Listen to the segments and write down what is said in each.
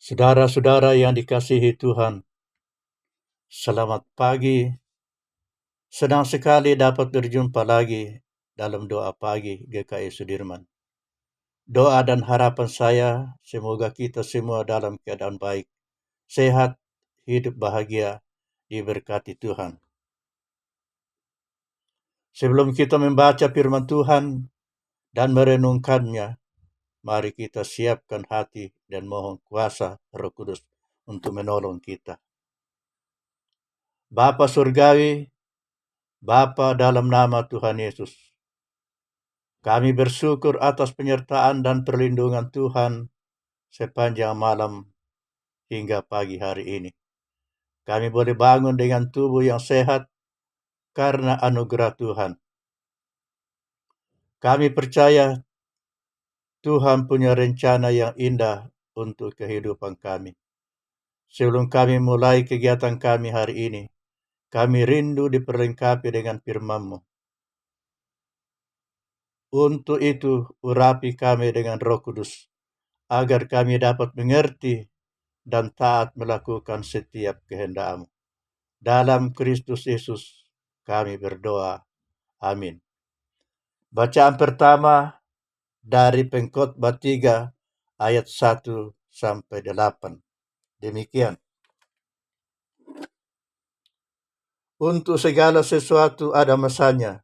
Saudara-saudara yang dikasihi Tuhan, selamat pagi. Senang sekali dapat berjumpa lagi dalam doa pagi GKI Sudirman. Doa dan harapan saya semoga kita semua dalam keadaan baik, sehat, hidup bahagia, diberkati Tuhan. Sebelum kita membaca firman Tuhan dan merenungkannya, mari kita siapkan hati dan mohon kuasa Roh Kudus untuk menolong kita. Bapa Surgawi, Bapa dalam nama Tuhan Yesus, kami bersyukur atas penyertaan dan perlindungan Tuhan sepanjang malam hingga pagi hari ini. Kami boleh bangun dengan tubuh yang sehat karena anugerah Tuhan. Kami percaya Tuhan punya rencana yang indah untuk kehidupan kami. Sebelum kami mulai kegiatan kami hari ini, kami rindu diperlengkapi dengan firman-Mu. Untuk itu, urapi kami dengan Roh Kudus, agar kami dapat mengerti dan taat melakukan setiap kehendak-Mu. Dalam Kristus Yesus kami berdoa. Amin. Bacaan pertama dari Pengkhotbah 3 ayat 1 sampai 8. Demikian. Untuk segala sesuatu ada masanya.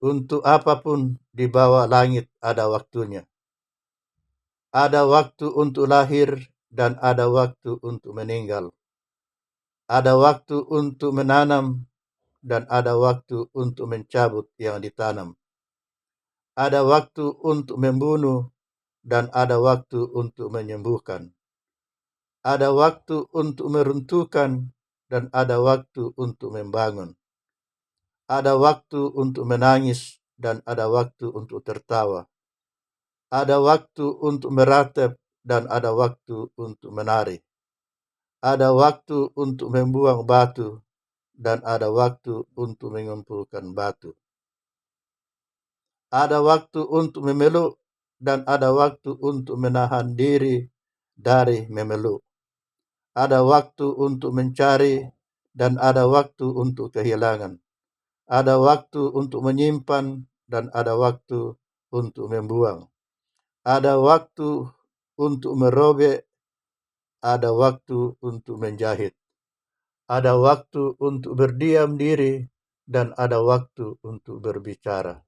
Untuk apapun di bawah langit ada waktunya. Ada waktu untuk lahir dan ada waktu untuk meninggal. Ada waktu untuk menanam dan ada waktu untuk mencabut yang ditanam. Ada waktu untuk membunuh dan ada waktu untuk menyembuhkan. Ada waktu untuk meruntuhkan dan ada waktu untuk membangun. Ada waktu untuk menangis dan ada waktu untuk tertawa. Ada waktu untuk meratap dan ada waktu untuk menari. Ada waktu untuk membuang batu dan ada waktu untuk mengumpulkan batu. Ada waktu untuk memeluk dan ada waktu untuk menahan diri dari memeluk. Ada waktu untuk mencari dan ada waktu untuk kehilangan. Ada waktu untuk menyimpan dan ada waktu untuk membuang. Ada waktu untuk merobek, ada waktu untuk menjahit. Ada waktu untuk berdiam diri dan ada waktu untuk berbicara.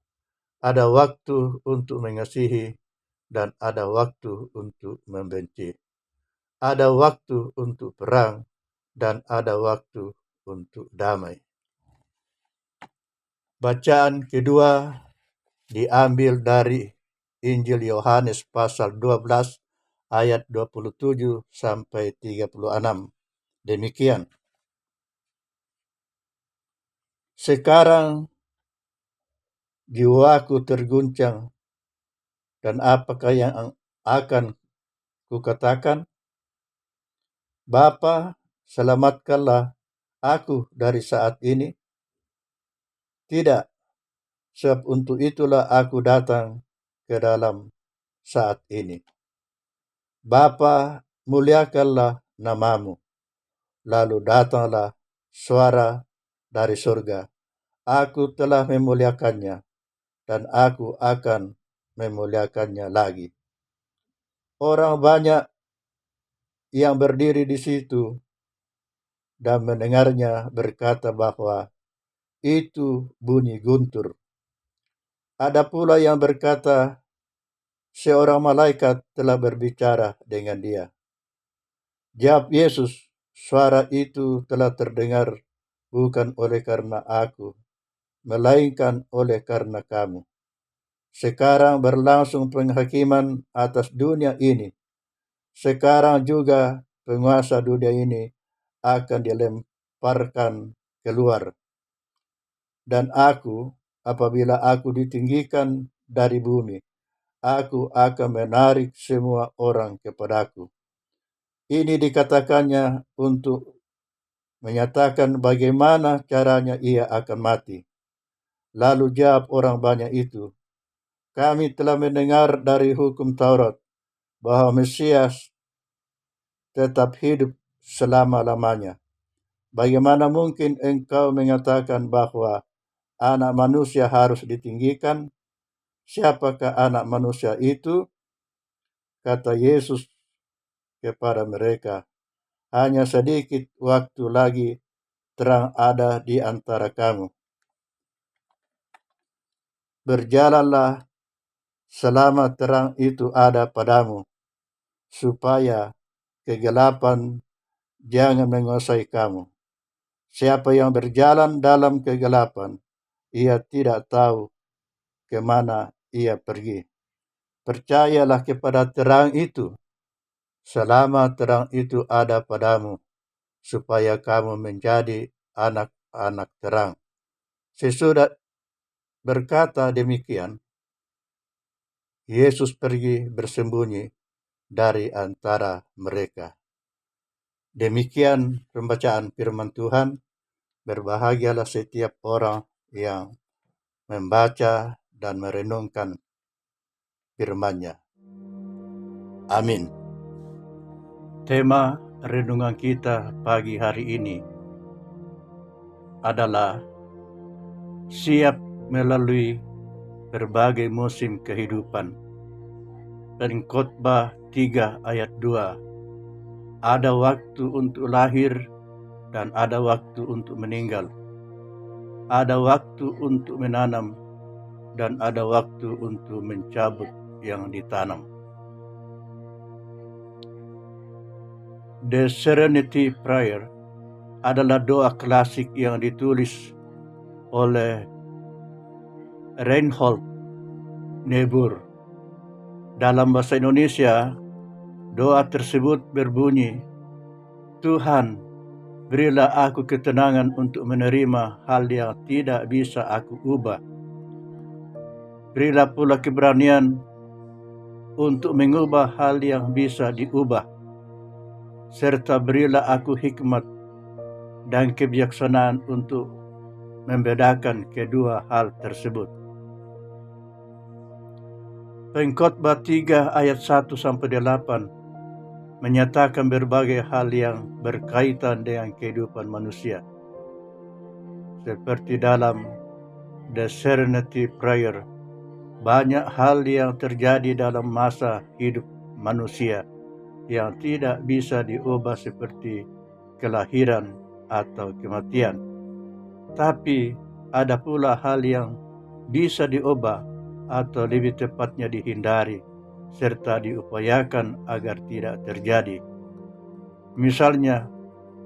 Ada waktu untuk mengasihi dan ada waktu untuk membenci. Ada waktu untuk perang dan ada waktu untuk damai. Bacaan kedua diambil dari Injil Yohanes pasal 12 ayat 27 sampai 36. Demikian. Sekarang jiwaku terguncang, dan apakah yang akan kukatakan? Bapa, selamatkanlah aku dari saat ini. Tidak, sebab untuk itulah aku datang ke dalam saat ini. Bapa, muliakanlah namamu. Lalu datanglah suara dari surga. Aku telah memuliakannya, dan aku akan memuliakannya lagi. Orang banyak yang berdiri di situ dan mendengarnya berkata bahwa itu bunyi guntur. Ada pula yang berkata, seorang malaikat telah berbicara dengan dia. Jawab Yesus, suara itu telah terdengar bukan oleh karena aku, melainkan oleh karena kamu. Sekarang berlangsung penghakiman atas dunia ini. Sekarang juga penguasa dunia ini akan dilemparkan keluar. Dan aku, apabila aku ditinggikan dari bumi, aku akan menarik semua orang kepadaku. Ini dikatakannya untuk menyatakan bagaimana caranya ia akan mati. Lalu jawab orang banyak itu, kami telah mendengar dari hukum Taurat bahwa Mesias tetap hidup selama-lamanya. Bagaimana mungkin engkau mengatakan bahwa anak manusia harus ditinggikan? Siapakah anak manusia itu? Kata Yesus kepada mereka, hanya sedikit waktu lagi terang ada di antara kamu. Berjalanlah selama terang itu ada padamu, supaya kegelapan jangan menguasai kamu. Siapa yang berjalan dalam kegelapan, ia tidak tahu kemana ia pergi. Percayalah kepada terang itu, selama terang itu ada padamu, supaya kamu menjadi anak-anak terang. Sesudah berkata demikian, Yesus pergi bersembunyi dari antara mereka. Demikian pembacaan firman Tuhan. Berbahagialah setiap orang yang membaca dan merenungkan firman-Nya. Amin. Tema renungan kita pagi hari ini adalah siap melalui berbagai musim kehidupan. Pengkhotbah 3 ayat 2. Ada waktu untuk lahir dan ada waktu untuk meninggal. Ada waktu untuk menanam dan ada waktu untuk mencabut yang ditanam. The Serenity Prayer adalah doa klasik yang ditulis oleh Reinhold Niebuhr. Dalam bahasa Indonesia, doa tersebut berbunyi, Tuhan, berilah aku ketenangan untuk menerima hal yang tidak bisa aku ubah. Berilah pula keberanian untuk mengubah hal yang bisa diubah. Serta berilah aku hikmat dan kebijaksanaan untuk membedakan kedua hal tersebut. Pengkhotbah 3 ayat 1-8 menyatakan berbagai hal yang berkaitan dengan kehidupan manusia. Seperti dalam The Serenity Prayer, banyak hal yang terjadi dalam masa hidup manusia yang tidak bisa diubah seperti kelahiran atau kematian. Tapi ada pula hal yang bisa diubah atau lebih tepatnya dihindari serta diupayakan agar tidak terjadi. Misalnya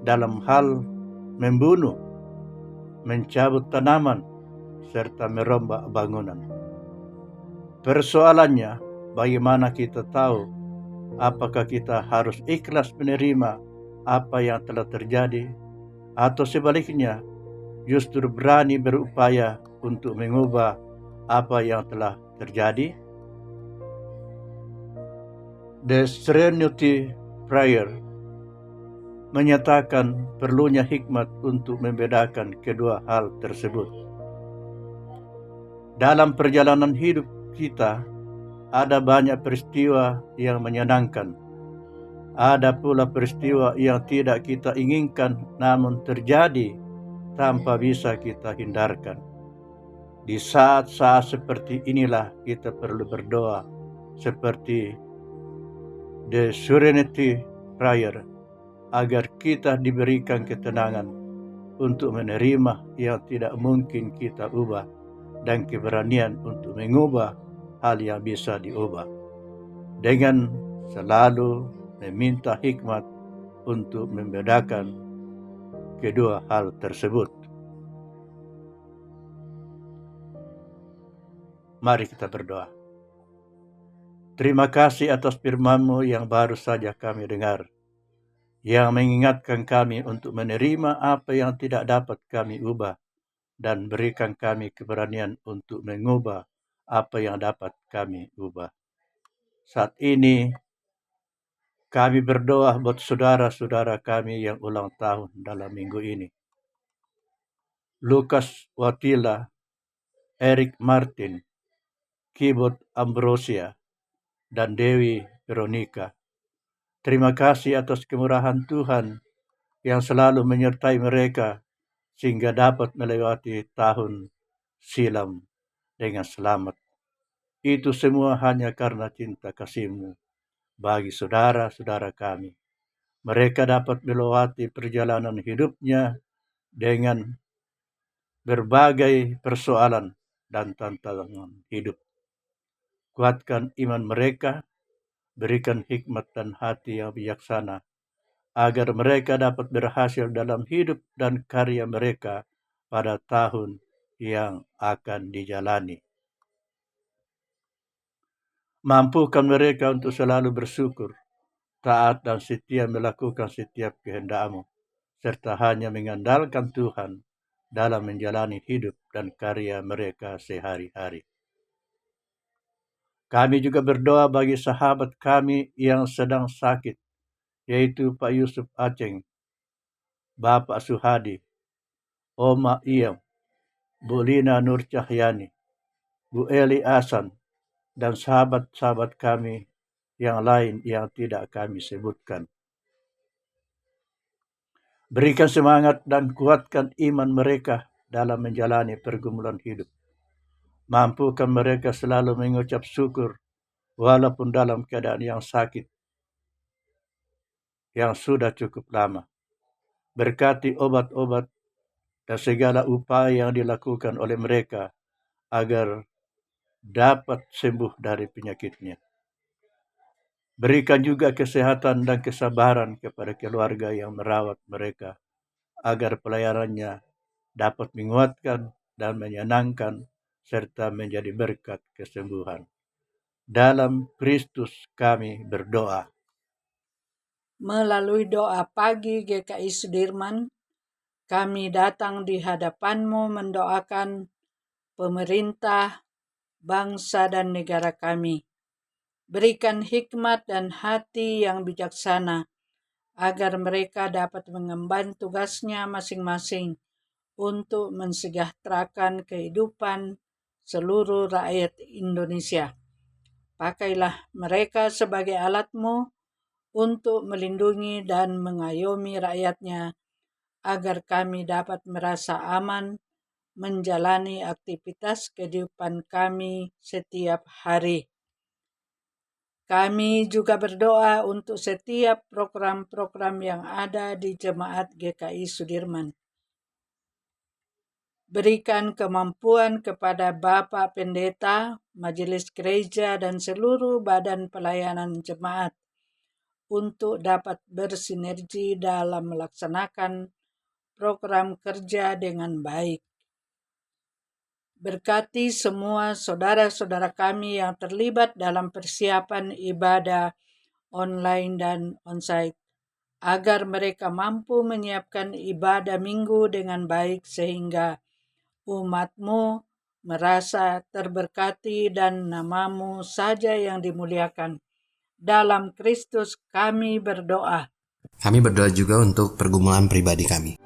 dalam hal membunuh, mencabut tanaman, serta merombak bangunan. Persoalannya, bagaimana kita tahu apakah kita harus ikhlas menerima apa yang telah terjadi atau sebaliknya justru berani berupaya untuk mengubah apa yang telah terjadi? The Serenity Prayer menyatakan perlunya hikmat untuk membedakan kedua hal tersebut. Dalam perjalanan hidup kita, ada banyak peristiwa yang menyenangkan. Ada pula peristiwa yang tidak kita inginkan namun terjadi tanpa bisa kita hindarkan. Di saat-saat seperti inilah kita perlu berdoa seperti The Serenity Prayer agar kita diberikan ketenangan untuk menerima yang tidak mungkin kita ubah dan keberanian untuk mengubah hal yang bisa diubah dengan selalu meminta hikmat untuk membedakan kedua hal tersebut. Mari kita berdoa. Terima kasih atas firman-Mu yang baru saja kami dengar, yang mengingatkan kami untuk menerima apa yang tidak dapat kami ubah dan berikan kami keberanian untuk mengubah apa yang dapat kami ubah. Saat ini kami berdoa buat saudara-saudara kami yang ulang tahun dalam minggu ini. Lukas Watila, Eric Martin, Kibot Ambrosia, dan Dewi Veronica. Terima kasih atas kemurahan Tuhan yang selalu menyertai mereka sehingga dapat melewati tahun silam dengan selamat. Itu semua hanya karena cinta kasih-Mu bagi saudara-saudara kami. Mereka dapat melewati perjalanan hidupnya dengan berbagai persoalan dan tantangan hidup. Kuatkan iman mereka, berikan hikmat dan hati yang bijaksana, agar mereka dapat berhasil dalam hidup dan karya mereka pada tahun yang akan dijalani. Mampukan mereka untuk selalu bersyukur, taat dan setia melakukan setiap kehendak-Mu, serta hanya mengandalkan Tuhan dalam menjalani hidup dan karya mereka sehari-hari. Kami juga berdoa bagi sahabat kami yang sedang sakit, yaitu Pak Yusuf Aceng, Bapak Suhadi, Oma Iyam, Bu Lina Nur Cahyani, Bu Eli Asan, dan sahabat-sahabat kami yang lain yang tidak kami sebutkan. Berikan semangat dan kuatkan iman mereka dalam menjalani pergumulan hidup. Mampukan mereka selalu mengucap syukur walaupun dalam keadaan yang sakit yang sudah cukup lama. Berkati obat-obat dan segala upaya yang dilakukan oleh mereka agar dapat sembuh dari penyakitnya. Berikan juga kesehatan dan kesabaran kepada keluarga yang merawat mereka, agar pelayanannya dapat menguatkan dan menyenangkan serta menjadi berkat kesembuhan. Dalam Kristus kami berdoa. Melalui doa pagi GKI Sudirman, kami datang di hadapan-Mu mendoakan pemerintah, bangsa dan negara kami. Berikan hikmat dan hati yang bijaksana, agar mereka dapat mengemban tugasnya masing-masing untuk mensejahterakan kehidupan seluruh rakyat Indonesia. Pakailah mereka sebagai alat-Mu untuk melindungi dan mengayomi rakyatnya, agar kami dapat merasa aman menjalani aktivitas kehidupan kami setiap hari. Kami juga berdoa untuk setiap program-program yang ada di Jemaat GKI Sudirman. Berikan kemampuan kepada Bapak Pendeta, Majelis Gereja, dan seluruh badan pelayanan jemaat untuk dapat bersinergi dalam melaksanakan program kerja dengan baik. Berkati semua saudara-saudara kami yang terlibat dalam persiapan ibadah online dan onsite, agar mereka mampu menyiapkan ibadah minggu dengan baik sehingga umat-Mu merasa terberkati dan nama-Mu saja yang dimuliakan. Dalam Kristus kami berdoa. Kami berdoa juga untuk pergumulan pribadi kami.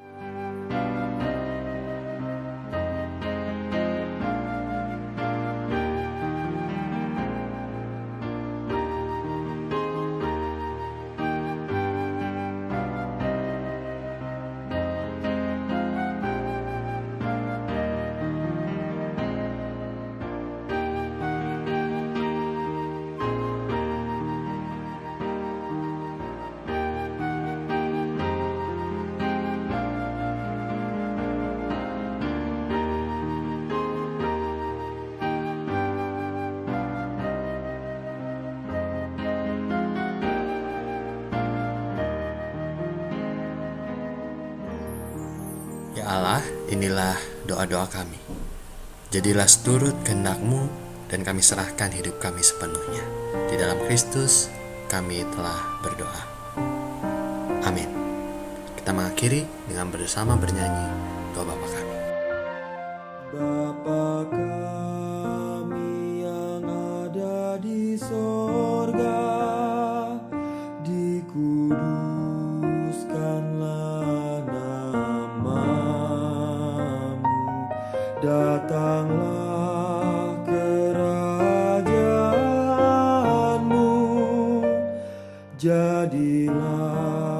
Ya Allah, inilah doa-doa kami. Jadilah seturut kehendak-Mu dan kami serahkan hidup kami sepenuhnya. Di dalam Kristus kami telah berdoa. Amin. Kita mengakhiri dengan bersama bernyanyi doa Bapa kami. Bapa kami yang ada di sorga, dikuduskanlah nama-Mu, datanglah kerajaan-Mu, jadilah